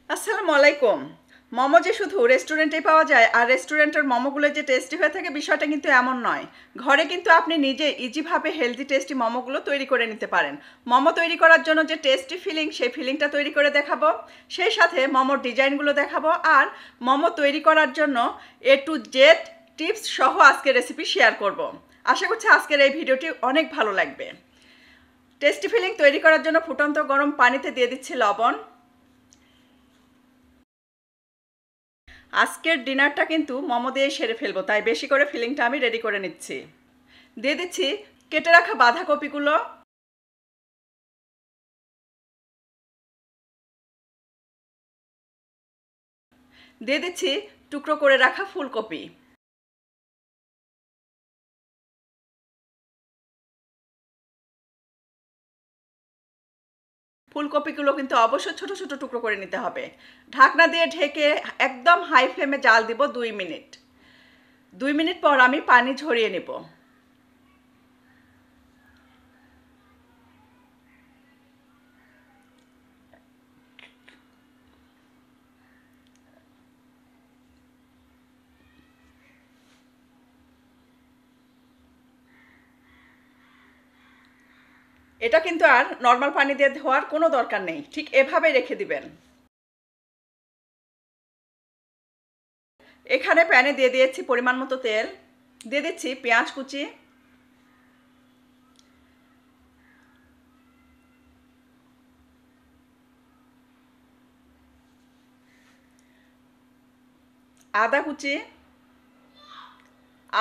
আসসালামু আলাইকুম। মোমো যে শুধু রেস্টুরেন্টেই পাওয়া যায় আর রেস্টুরেন্টের মোমোগুলো যে টেস্টি হয়ে থাকে বিষয়টা কিন্তু এমন নয়। ঘরে কিন্তু আপনি নিজে ইজিভাবে হেলদি টেস্টি মোমোগুলো তৈরি করে নিতে পারেন। মোমো তৈরি করার জন্য যে টেস্টি ফিলিং সেই ফিলিংটা তৈরি করে দেখাবো। সেই সাথে মোমোর ডিজাইনগুলো দেখাবো আর মোমো তৈরি করার জন্য A to Z টিপস সহ আজকের রেসিপি শেয়ার করব। আশা করছি আজকের এই ভিডিওটি অনেক ভালো লাগবে। টেস্টি ফিলিং তৈরি করার জন্য ফুটন্ত গরম পানিতে দিয়ে দিচ্ছি লবণ। আজকের ডিনারটা কিন্তু মোমো দিয়ে সেরে ফেলবো, তাই বেশি করে ফিলিংটা আমি রেডি করে নিচ্ছি। দিয়ে দিচ্ছি কেটে রাখা বাঁধাকপিগুলো, দিয়ে দিচ্ছি টুকরো করে রাখা ফুলকপি, ফুলকপিগুলো কিন্তু অবশ্যই ছোট ছোট টুকরো করে নিতে হবে। ঢাকনা দিয়ে ঢেকে একদম হাই ফ্লেমে জাল দিব 2 মিনিট। 2 মিনিট পর আমি পানি ঝরিয়ে নেব। এটা কিন্তু আর নর্মাল পানি দিয়ে ধোয়ার কোনো দরকার নেই, ঠিক এভাবে রেখে দিবেন। এখানে প্যানে দিয়ে দিয়েছি পরিমাণ মতো তেল, দিয়ে দিচ্ছি পেঁয়াজ কুচি, আদা কুচি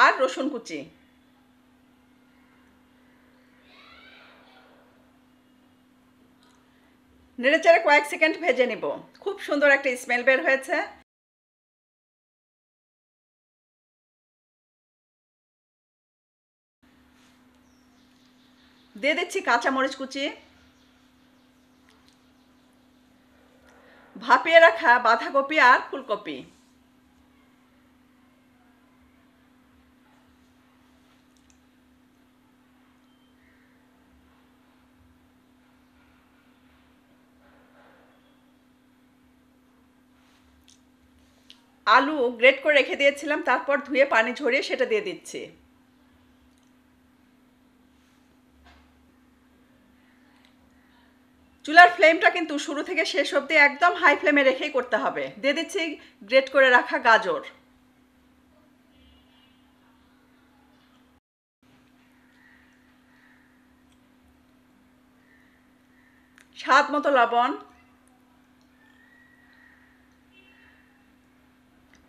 আর রসুন কুচি। নেড়েচেড়ে কয়েক সেকেন্ড ভেজে নিব। খুব সুন্দর একটা স্মেল বের হয়েছে। দিয়ে দিচ্ছি কাঁচামরিচ কুচি, ভাপিয়ে রাখা বাঁধাকপি আর ফুলকপি, আলু গ্রেট করে রেখে দিয়েছিলাম, তারপর ধুয়ে পানি ঝরিয়ে সেটা দিয়ে দিচ্ছি। চুলার ফ্লেমটা কিন্তু শুরু থেকে শেষ অবধি একদম হাই ফ্লেমে রেখেই করতে হবে। দিয়ে দিচ্ছি গ্রেট করে রাখা গাজর, স্বাদ মতো লবণ।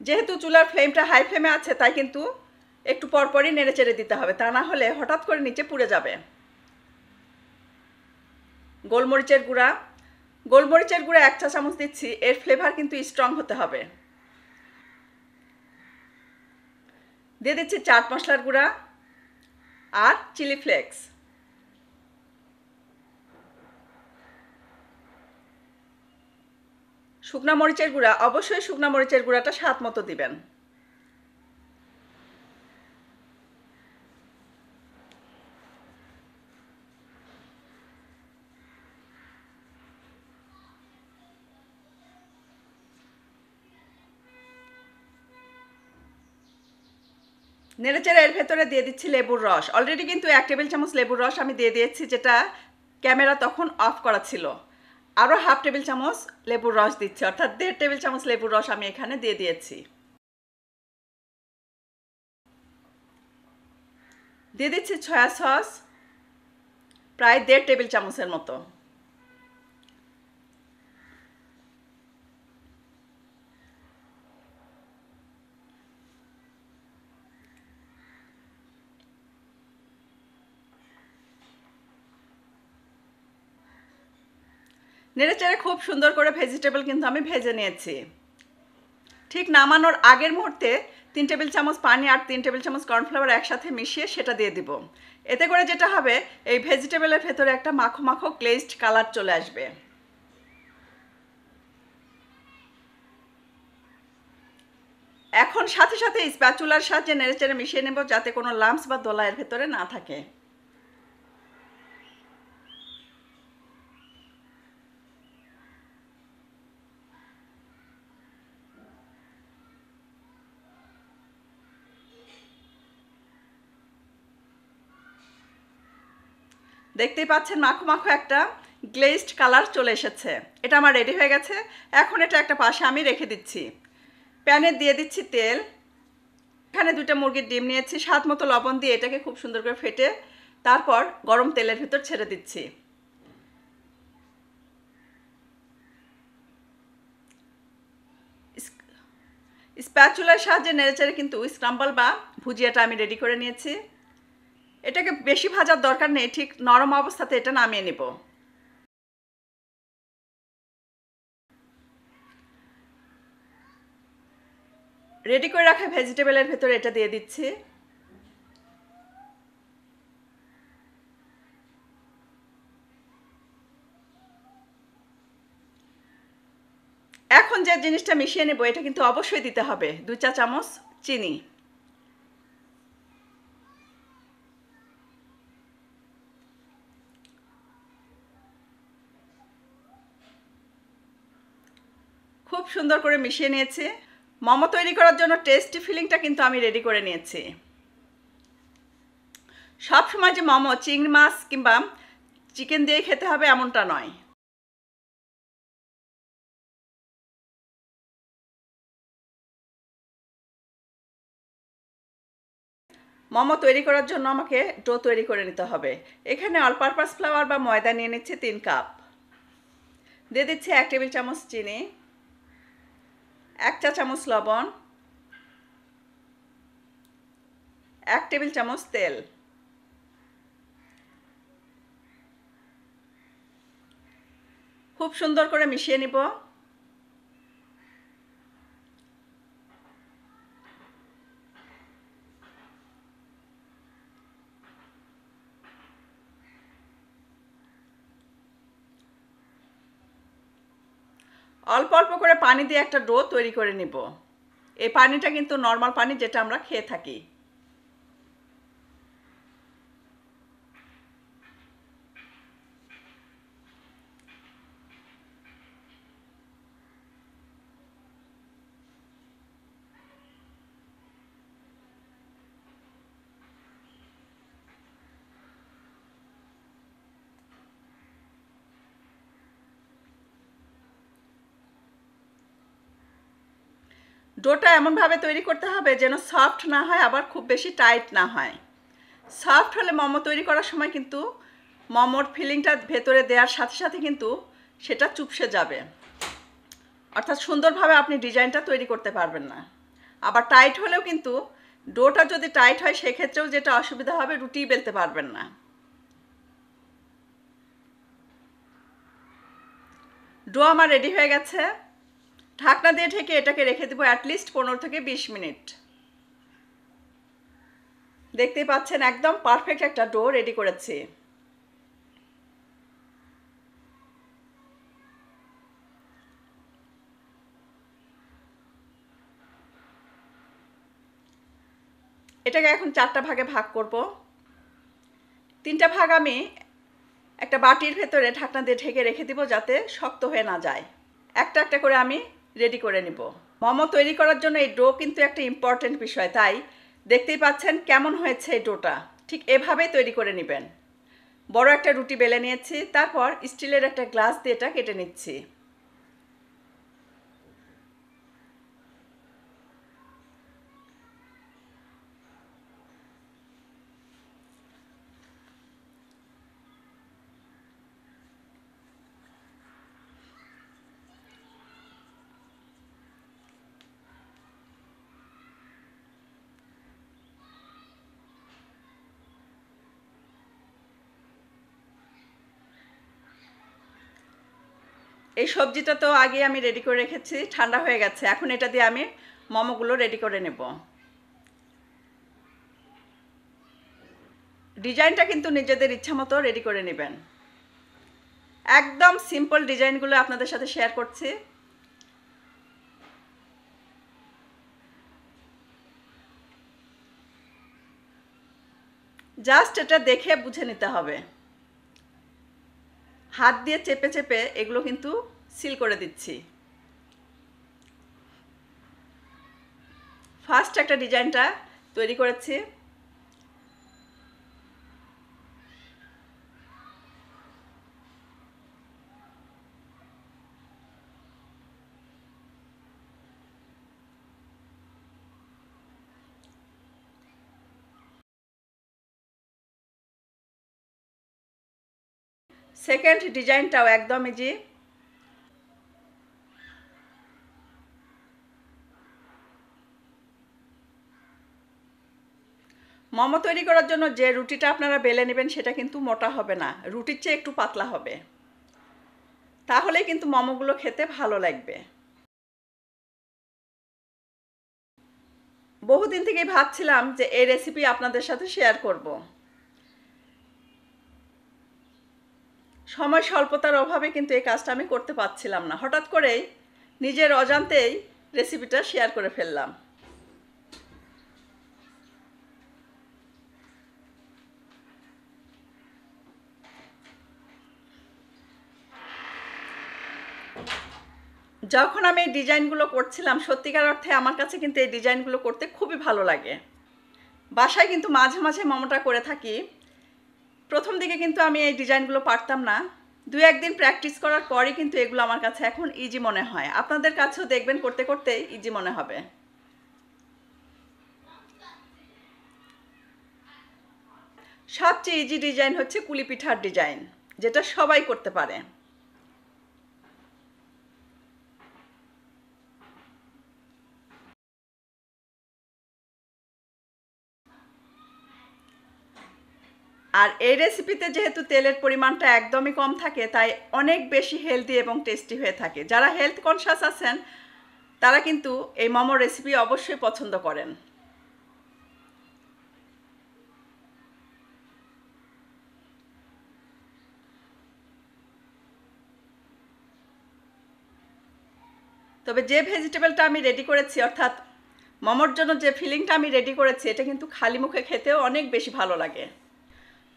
যেহেতু চুলার ফ্লেমটা হাই ফ্লেমে আছে তাই কিন্তু একটু পরপরই নেড়ে চেড়ে দিতে হবে, তা না হলে হঠাৎ করে নিচে পুড়ে যাবে। গোলমরিচের গুঁড়া, গোলমরিচের গুঁড়া 1 চা চামচ দিচ্ছি, এর ফ্লেভার কিন্তু স্ট্রং হতে হবে। দিয়ে দিচ্ছি চাট মশলার গুঁড়া আর চিলি ফ্লেক্স। শুকনা মরিচের গুঁড়া, অবশ্যই শুকনা মরিচের গুঁড়াটা স্বাদ মতো দিবেন। নেড়েচেড়ে এর ভেতরে দিয়ে দিচ্ছি লেবুর রস। অলরেডি কিন্তু 1 টেবিল চামচ লেবুর রস আমি দিয়ে দিয়েছি, যেটা ক্যামেরা তখন অফ করা ছিল। আরও ½ টেবিল চামচ লেবুর রস দিচ্ছি, অর্থাৎ 1.5 টেবিল চামচ লেবুর রস আমি এখানে দিয়ে দিয়েছি। দিয়ে দিচ্ছি সয়া সস, প্রায় 1.5 টেবিল চামচের মতো। নেড়েচেড়ে খুব সুন্দর করে ভেজিটেবল কিন্তু আমি ভেজে নিয়েছি। ঠিক নামানোর আগের মুহূর্তে 3 টেবিল চামচ পানি আর 3 টেবিল চামচ কর্নফ্লাওয়ার একসাথে মিশিয়ে সেটা দিয়ে দিব। এতে করে যেটা হবে, এই ভেজিটেবলের ভেতরে একটা মাখো মাখো গ্লেজড কালার চলে আসবে। এখন সাথে সাথে স্প্যাচুলার সাহায্যে নেড়েচেড়ে মিশিয়ে নেব, যাতে কোনো লাম্পস বা দোলা এর ভেতরে না থাকে। দেখতেই পাচ্ছেন মাখো মাখো একটা গ্লেজড কালার চলে এসেছে। এটা আমার রেডি হয়ে গেছে। এখন এটা একটা পাশে আমি রেখে দিচ্ছি। প্যানে দিয়ে দিচ্ছি তেল। এখানে 2টা মুরগির ডিম নিয়েছি, স্বাদ মতো লবণ দিয়ে এটাকে খুব সুন্দর করে ফেটে তারপর গরম তেলের ভিতর ছেড়ে দিচ্ছি। স্প্যাচুলার সাহায্যে নেড়েচেড়ে কিন্তু স্ক্রাম্বল বা ভুজিয়াটা আমি রেডি করে নিয়েছি। এটাকে বেশি ভাজার দরকার নেই, ঠিক নরম অবস্থাতে এটা নামিয়ে নেব। রেডি করে রাখা ভেজিটেবলের ভেতরে এটা দিয়ে দিচ্ছি। এখন যে জিনিসটা মিশিয়ে নেব এটা কিন্তু অবশ্যই দিতে হবে 2 চা চামচ চিনি। খুব সুন্দর করে মিশিয়ে নিয়েছি। মোমো তৈরি করার জন্য টেস্টি ফিলিংটা কিন্তু আমি রেডি করে নিয়েছি। সব সময় যে মোমো চিংড়ি মাছ কিংবা চিকেন দিয়ে খেতে হবে এমনটা নয়। মোমো তৈরি করার জন্য আমাকে ডো তৈরি করে নিতে হবে। এখানে অল পারপাস ফ্লাওয়ার বা ময়দা নিয়ে নিচ্ছি 3 কাপ। দিয়ে দিচ্ছি 1 টেবিল চামচ চিনি, 1 চা চামচ লবণ, 1 টেবিল চামচ তেল। খুব সুন্দর করে মিশিয়ে নিব। অল্প অল্প করে পানি দিয়ে একটা ডো তৈরি করে নিব। এই পানিটা কিন্তু নর্মাল পানি যেটা আমরা খেয়ে থাকি। ডোটা এমনভাবে তৈরি করতে হবে যেন সফট না হয় আবার খুব বেশি টাইট না হয়। সফট হলে মোমো তৈরি করার সময় কিন্তু মোমোর ফিলিংটা ভেতরে দেওয়ার সাথে সাথে কিন্তু সেটা চুপসে যাবে, অর্থাৎ সুন্দরভাবে আপনি ডিজাইনটা তৈরি করতে পারবেন না। আবার টাইট হলেও কিন্তু ডোটা যদি টাইট হয় সেক্ষেত্রেও যেটা অসুবিধা হবে, রুটি বেলতে পারবেন না। ডো আমার রেডি হয়ে গেছে। ঢাকনা দিয়ে ঢেকে এটাকে রেখে দেবো অ্যাটলিস্ট 15 থেকে 20 মিনিট। দেখতেই পাচ্ছেন একদম পারফেক্ট একটা ডো রেডি করেছি। এটাকে এখন 4টা ভাগে ভাগ করব। 3টা ভাগ আমি একটা বাটির ভেতরে ঢাকনা দিয়ে ঢেকে রেখে দিব যাতে শক্ত হয়ে না যায়। একটা একটা করে আমি রেডি করে নিব। মোমো তৈরি করার জন্য এই ডো কিন্তু একটা ইম্পর্টেন্ট বিষয়, তাই দেখতেই পাচ্ছেন কেমন হয়েছে এই ডোটা। ঠিক এভাবেই তৈরি করে নেবেন। বড় একটা রুটি বেলে নিয়েছি, তারপর স্টিলের একটা গ্লাস দিয়ে এটা কেটে নিচ্ছি। এই সবজিটা তো আগে আমি রেডি করে রেখেছি, ঠান্ডা হয়ে গেছে। এখন এটা দিয়ে আমি মোমোগুলো রেডি করে নেব। ডিজাইনটা কিন্তু নিজেদের ইচ্ছা মতো রেডি করে নেবেন। একদম সিম্পল ডিজাইনগুলো আপনাদের সাথে শেয়ার করছি। জাস্ট এটা দেখে বুঝে নিতে হবে। হাত দিয়ে চেপে চেপে এগুলো কিন্তু সিল করে দিচ্ছি। ফার্স্ট একটা ডিজাইনটা তৈরি করেছি। সেকেন্ড ডিজাইনটাও একদম ইজি। মোমো তৈরি করার জন্য যে রুটিটা আপনারা বেলে নেবেন সেটা কিন্তু মোটা হবে না, রুটির চেয়ে একটু পাতলা হবে, তাহলেই কিন্তু মোমোগুলো খেতে ভালো লাগবে। বহুদিন থেকেই ভাবছিলাম যে এই রেসিপি আপনাদের সাথে শেয়ার করব। সময় স্বল্পতার অভাবে কিন্তু এই কাজটা আমি করতে পারছিলাম না, হঠাৎ করেই নিজের অজান্তেই রেসিপিটা শেয়ার করে ফেললাম। যখন আমি এই ডিজাইনগুলো করছিলাম সত্যিকার অর্থে আমার কাছে কিন্তু এই ডিজাইনগুলো করতে খুবই ভালো লাগে। বাসায় কিন্তু মাঝে মাঝে মোমোটা করে থাকি। প্রথম দিকে কিন্তু আমি এই ডিজাইনগুলো পারতাম না, দু একদিন প্র্যাকটিস করার পরই কিন্তু এগুলো আমার কাছে এখন ইজি মনে হয়। আপনাদের কাছেও দেখবেন করতে করতে ইজি মনে হবে। সবচেয়ে ইজি ডিজাইন হচ্ছে কুলি পিঠার ডিজাইন, যেটা সবাই করতে পারে। আর এই রেসিপিতে যেহেতু তেলের পরিমাণটা একদমই কম থাকে, তাই অনেক বেশি হেলদি এবং টেস্টি হয়ে থাকে। যারা হেলথ কনসাস আছেন তারা কিন্তু এই মোমোর রেসিপি অবশ্যই পছন্দ করেন। তবে যে ভেজিটেবলটা আমি রেডি করেছি, অর্থাৎ মোমোর জন্য যে ফিলিংটা আমি রেডি করেছি, এটা কিন্তু খালি মুখে খেতেও অনেক বেশি ভালো লাগে।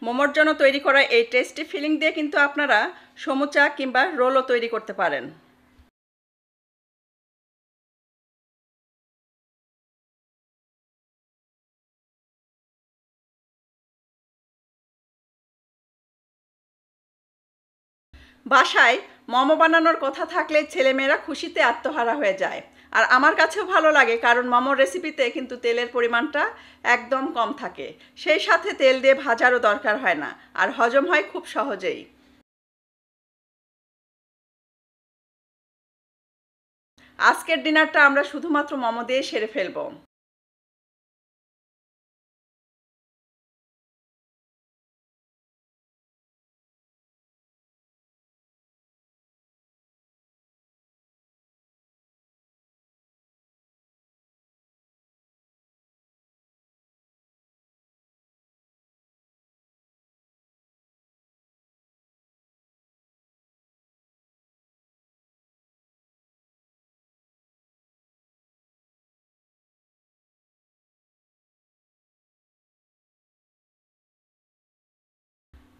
মোমোর জন্য তৈরি করা এই টেস্টি ফিলিং দিয়ে কিন্তু আপনারা সমুচা কিংবা রোলও তৈরি করতে পারেন। বাসায় মোমো বানানোর কথা থাকলে ছেলেমেয়েরা খুশিতে আত্মহারা হয়ে যায়। আর আমার কাছেও ভালো লাগে, কারণ মোমোর রেসিপিতে কিন্তু তেলের পরিমাণটা একদম কম থাকে, সেই সাথে তেল দিয়ে ভাজারও দরকার হয় না, আর হজম হয় খুব সহজেই। আজকের ডিনারটা আমরা শুধুমাত্র মোমো দিয়ে সেরে ফেলবো।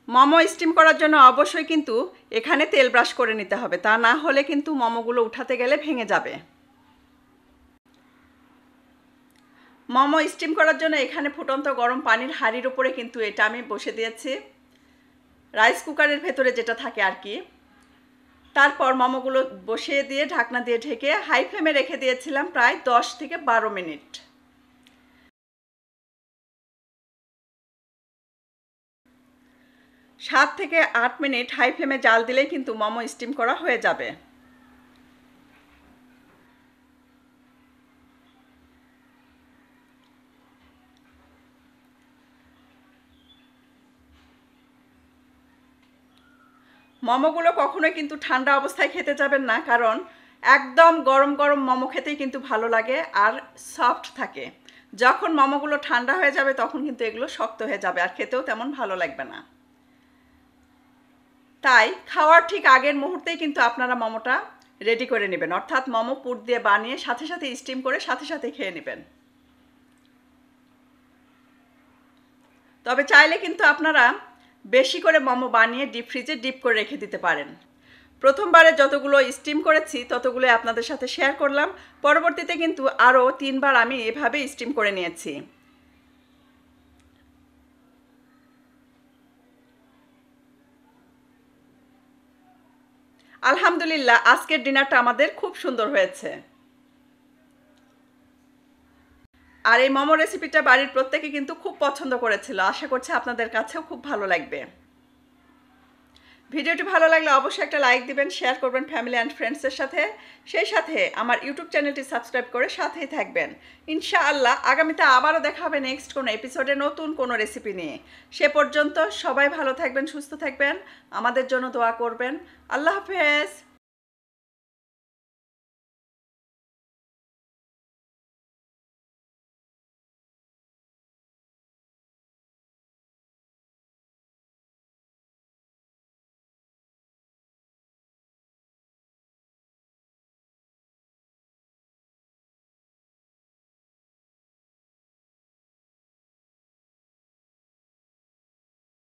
মোমো স্টিম করার জন্য অবশ্যই কিন্তু এখানে তেল ব্রাশ করে নিতে হবে, তা না হলে কিন্তু মোমোগুলো উঠাতে গেলে ভেঙে যাবে। মোমো স্টিম করার জন্য এখানে ফুটন্ত গরম পানির হাঁড়ির উপরে কিন্তু এটা আমি বসে দিয়েছি, রাইস কুকারের ভেতরে যেটা থাকে আর কি। তারপর মোমোগুলো বসিয়ে দিয়ে ঢাকনা দিয়ে ঢেকে হাই ফ্লেমে রেখে দিয়েছিলাম প্রায় 10 থেকে 12 মিনিট। 7 থেকে 8 মিনিট হাই ফ্লেমে জাল দিলেই কিন্তু মোমো স্টিম করা হয়ে যাবে। মোমোগুলো কখনোই কিন্তু ঠান্ডা অবস্থায় খেতে যাবেন না, কারণ একদম গরম গরম মোমো খেতেই কিন্তু ভালো লাগে আর সফট থাকে। যখন মোমোগুলো ঠান্ডা হয়ে যাবে তখন কিন্তু এগুলো শক্ত হয়ে যাবে আর খেতেও তেমন ভালো লাগবে না। তাই খাওয়ার ঠিক আগের মুহূর্তেই কিন্তু আপনারা মোমোটা রেডি করে নেবেন, অর্থাৎ মোমো পুর দিয়ে বানিয়ে সাথে সাথে স্টিম করে সাথে সাথে খেয়ে নেবেন। তবে চাইলে কিন্তু আপনারা বেশি করে মোমো বানিয়ে ডিপ ফ্রিজে ডিপ করে রেখে দিতে পারেন। প্রথমবারে যতগুলো স্টিম করেছি ততগুলো আপনাদের সাথে শেয়ার করলাম, পরবর্তীতে কিন্তু আরও 3 বার আমি এভাবে স্টিম করে নিয়েছি। আলহামদুলিল্লাহ, আজকের ডিনারটা আমাদের খুব সুন্দর হয়েছে। আর এই মোমো রেসিপিটা বাড়ির প্রত্যেকে কিন্তু খুব পছন্দ করেছিল, আশা করছি আপনাদের কাছেও খুব ভালো লাগবে। ভিডিওটি ভালো লাগলে অবশ্যই একটা লাইক দিবেন, শেয়ার করবেন ফ্যামিলি অ্যান্ড ফ্রেন্ডসের সাথে। সেই সাথে আমার ইউটিউব চ্যানেলটি সাবস্ক্রাইব করে সাথেই থাকবেন। ইনশাআল্লাহ আগামীতে আবারও দেখা হবে নেক্সট কোনো এপিসোডে নতুন কোনো রেসিপি নিয়ে। সে পর্যন্ত সবাই ভালো থাকবেন, সুস্থ থাকবেন, আমাদের জন্য দোয়া করবেন। আল্লাহ হাফেজ।